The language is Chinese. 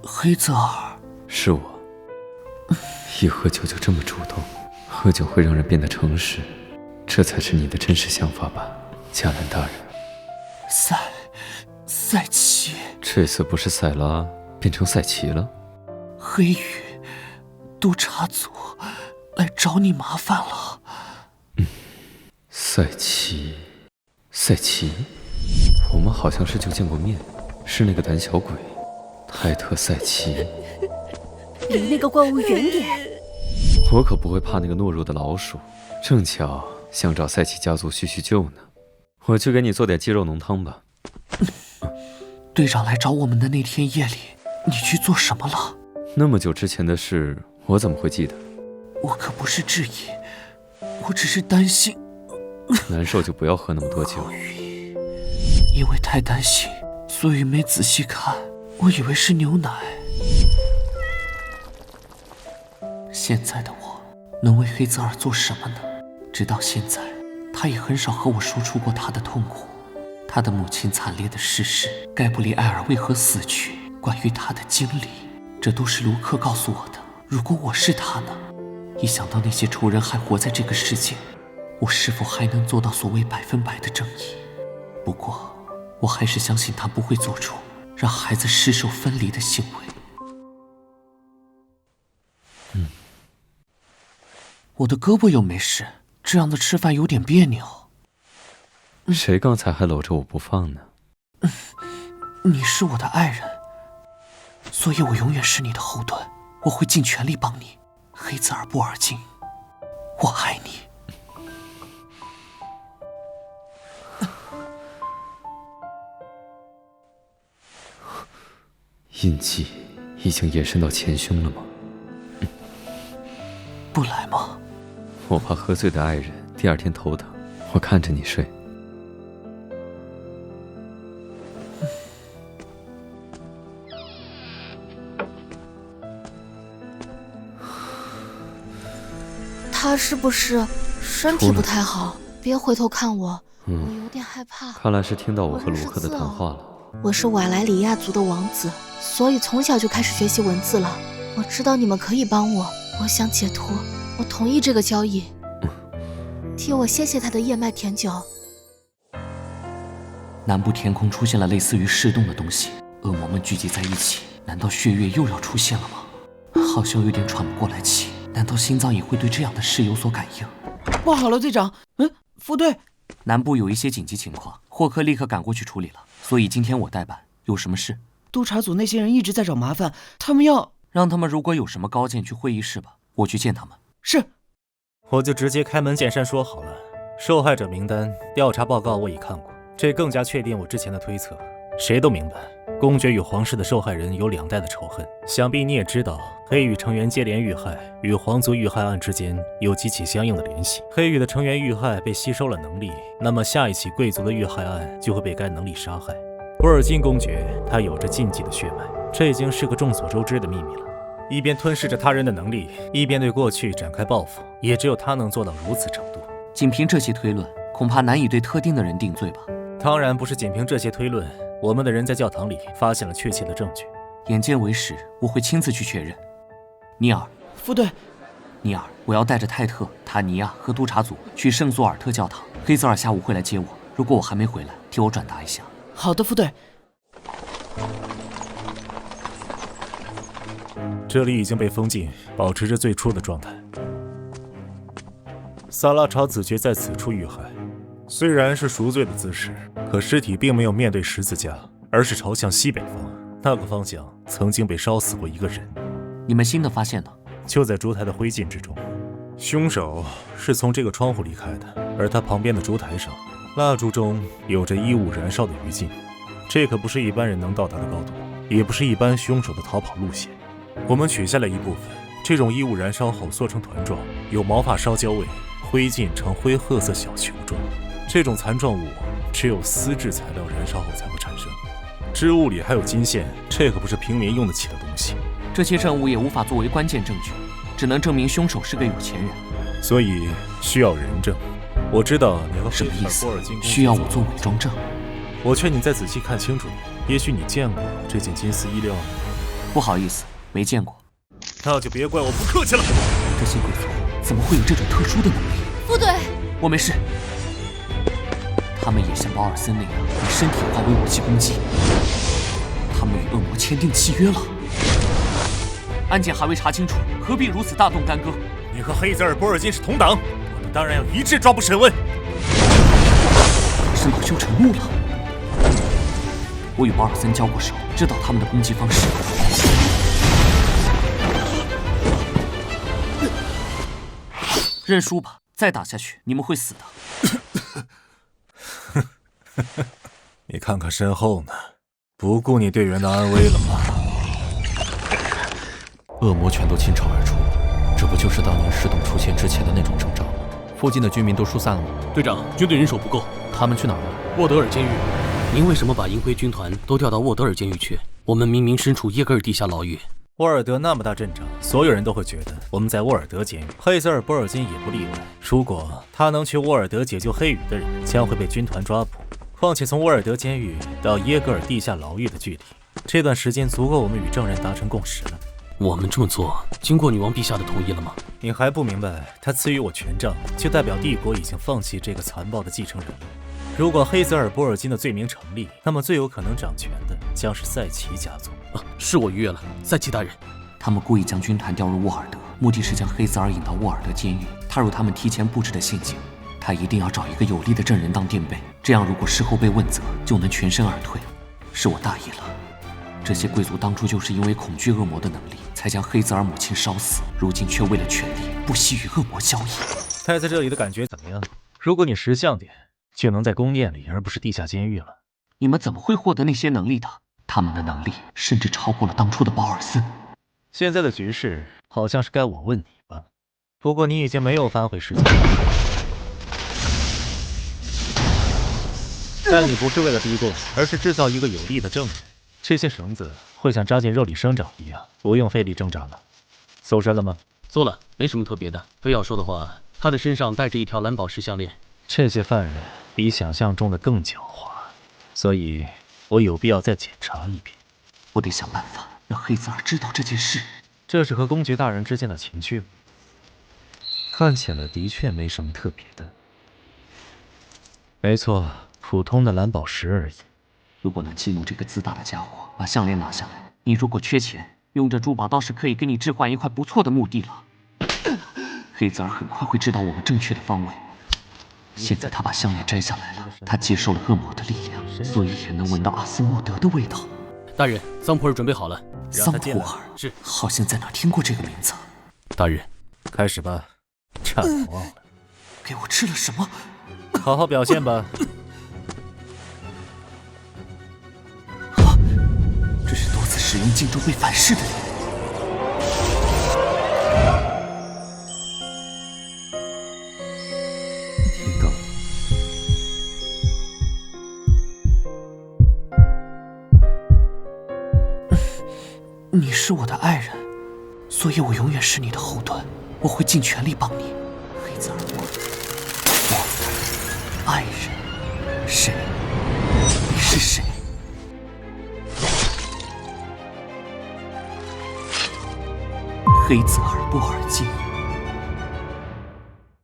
黑泽尔，是我。一喝酒就这么主动，喝酒会让人变得诚实，这才是你的真实想法吧，迦兰大人。赛奇，这次不是赛拉变成赛奇了？黑羽，督察组来找你麻烦了。赛奇，我们好像是就见过面，是那个胆小鬼，泰特赛奇。离那个怪物远点。我可不会怕那个懦弱的老鼠，正巧想找赛奇家族叙叙旧呢。我去给你做点鸡肉浓汤吧。队长来找我们的那天夜里，你去做什么了？那么久之前的事，我怎么会记得？我可不是质疑，我只是担心。难受就不要喝那么多酒。因为太担心，所以没仔细看，我以为是牛奶。现在的我能为黑泽尔做什么呢？直到现在，他也很少和我说出过他的痛苦，他的母亲惨烈的逝世，盖布里埃尔为何死去，关于他的经历，这都是卢克告诉我的。如果我是他呢？一想到那些仇人还活在这个世界，我是否还能做到所谓100%的正义？不过，我还是相信他不会做出让孩子尸首分离的行为。我的胳膊又没事，这样的吃饭有点别扭。谁刚才还搂着我不放呢？你是我的爱人，所以我永远是你的后盾，我会尽全力帮你，黑泽尔布尔金，我爱你。印记已经延伸到前胸了吗？不来吗？我怕喝醉的爱人第二天头疼，我看着你睡。他是不是身体不太好？别回头看我，我有点害怕。看来是听到我和卢克的谈话了。我是瓦莱里亚族的王子，所以从小就开始学习文字了。我知道你们可以帮我，我想解脱，我同意这个交易。替我谢谢他的燕麦甜酒。南部天空出现了类似于噬洞的东西，恶魔们聚集在一起，难道血月又要出现了吗？好像有点喘不过来气，难道心脏也会对这样的事有所感应？不好了，队长，副队，南部有一些紧急情况，霍克立刻赶过去处理了，所以今天我代班。有什么事？督察组那些人一直在找麻烦，他们要让他们如果有什么高见去会议室吧，我去见他们。是。我就直接开门见山说好了，受害者名单、调查报告我已看过，这更加确定我之前的推测。谁都明白，公爵与皇室的受害人有2代的仇恨。想必你也知道，黑羽成员接连遇害与皇族遇害案之间有极其相应的联系。黑羽的成员遇害被吸收了能力，那么下一起贵族的遇害案就会被该能力杀害。布尔金公爵他有着禁忌的血脉，这已经是个众所周知的秘密了。一边吞噬着他人的能力，一边对过去展开报复，也只有他能做到如此程度。仅凭这些推论，恐怕难以对特定的人定罪吧？当然不是仅凭这些推论，我们的人在教堂里发现了确切的证据。眼见为实，我会亲自去确认。尼尔，副队，尼尔，我要带着泰特、塔尼亚和督察组去圣索尔特教堂。黑泽尔下午会来接我，如果我还没回来，替我转达一下。好的，副队。这里已经被封禁，保持着最初的状态。萨拉查子爵在此处遇害，虽然是赎罪的姿势，可尸体并没有面对十字架，而是朝向西北方。那个方向曾经被烧死过一个人。你们新的发现呢？就在烛台的灰烬之中。凶手是从这个窗户离开的，而他旁边的烛台上，蜡烛中有着衣物燃烧的余烬。这可不是一般人能到达的高度，也不是一般凶手的逃跑路线。我们取下来一部分，这种衣物燃烧后缩成团状，有毛发烧焦味，灰烬呈灰褐色小球状。这种残状物只有丝质材料燃烧后才会产生。织物里还有金线，这可不是平民用得起的东西。这些证物也无法作为关键证据，只能证明凶手是个有钱人。所以需要人证。我知道你和什么意思？需要我做伪装证？我劝你再仔细看清楚点，也许你见过这件金丝衣料呢？不好意思，没见过。那就别怪我不客气了。这些贵族怎么会有这种特殊的能力？副队，我没事。他们也像保尔森那样，以身体化为武器攻击。他们与恶魔签订契约了。案件还未查清楚，何必如此大动干戈？你和黑泽尔·波尔金是同党，我们当然要一致抓捕审问。是恼羞成怒了。我与保尔森交过手，知道他们的攻击方式。认输吧，再打下去你们会死的。你看看身后呢，不顾你队员的安危了吗？恶魔全都倾巢而出，这不就是当年石董出现之前的那种征兆吗？附近的居民都疏散了吗？队长，军队人手不够，他们去哪儿了？沃德尔监狱。您为什么把银灰军团都调到沃德尔监狱去？我们明明身处耶格尔地下牢狱。沃尔德那么大阵仗，所有人都会觉得我们在沃尔德监狱。黑泽尔·波尔金也不例外。如果他能去沃尔德解救黑羽的人，将会被军团抓捕。况且从沃尔德监狱到耶格尔地下牢狱的距离，这段时间足够我们与证人达成共识了。我们这么做，经过女王陛下的同意了吗？你还不明白，他赐予我权杖，就代表帝国已经放弃这个残暴的继承人了。如果黑泽尔·波尔金的罪名成立，那么最有可能掌权的将是赛奇家族。是我逾越了，赛奇大人。他们故意将军团调入沃尔德，目的是将黑泽尔引到沃尔德监狱，踏入他们提前布置的陷阱。他一定要找一个有力的证人当垫背，这样如果事后被问责，就能全身而退。是我大意了。这些贵族当初就是因为恐惧恶魔的能力，才将黑泽尔母亲烧死，如今却为了权力，不惜与恶魔交易。待在这里的感觉怎么样？如果你识相点，就能在宫殿里，而不是地下监狱了。你们怎么会获得那些能力的？他们的能力甚至超过了当初的保尔森。现在的局势好像是该我问你吧？不过你已经没有反悔时间了。但你不是为了逼供，而是制造一个有力的证人。这些绳子会像扎进肉里生长一样，不用费力挣扎了。搜身了吗？做了，没什么特别的。非要说的话，他的身上带着一条蓝宝石项链。这些犯人比想象中的更狡猾，所以我有必要再检查一遍。我得想办法让黑泽尔知道这件事。这是和公爵大人之间的情趣吗？看起来的确没什么特别的。没错，普通的蓝宝石而已。如果能激怒这个自大的家伙，把项链拿下来，你如果缺钱，用这珠宝倒是可以给你置换一块不错的墓地了。黑泽尔很快会知道我们正确的方位。现在他把项链摘下来了，他接受了恶魔的力量，所以也能闻到阿斯莫德的味道。大人，桑普尔准备好了。桑普尔是，好像在哪听过这个名字。大人，开始吧。差点忘了，给我吃了什么？好好表现吧。这是多次使用镜中被反噬的脸。听到。你是我的爱人，所以我永远是你的后盾，我会尽全力帮你。黑泽尔，我的爱人，谁？你是谁？黑泽尔·波尔金。